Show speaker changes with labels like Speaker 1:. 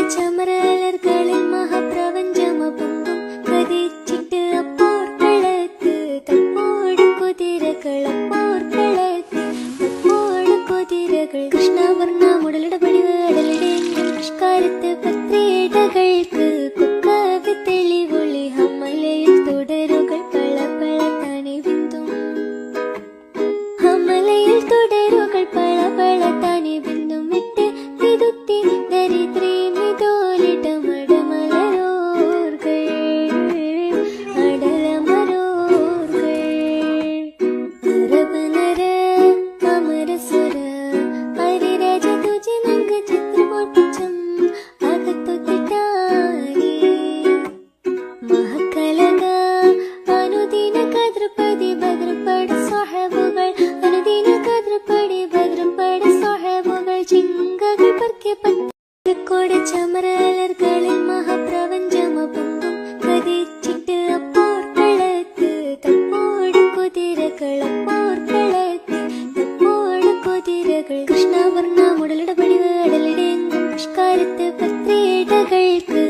Speaker 1: ചമരലർകളിൽ മഹാപ്രപഞ്ചമപൊങ്കും കതിച്ചിട്ട് അപ്പോർക്കളത്ത് തപ്പോടും കുതിരകളപ്പോർക്കളത്ത് തപ്പോടും കുതിരകൾ കൃഷ്ണവർണ്ണ മുടലിടപടിവ് അടലിടെങ്കും പുഷ്കാരത്ത് പത്രേടകൾക്ക് കുക്കവി തെളിവൊളി ഹമ്മലയിൽ തുടരുകൾ പള പള തനി ബിന്ദും ഹമ്മലയിൽ തുടരുകൾ പള പള തനി ബിന്ദും വിട്ട് വിതുത്തി ദരിദ്രേ ചമരലർകളിൽ മഹാപ്രപഞ്ചമപൊങ്കും കതിച്ചിട്ട് അപ്പോർക്കളത്ത് തപ്പോടും കുതിരകളപ്പോർക്കളത്ത് തപ്പോടും കുതിരകൾ കൃഷ്ണവർണ്ണ മുടലിടപടിവ് അടലിടെങ്കും പുഷ്കാരത്ത് പത്രേടകൾക്ക്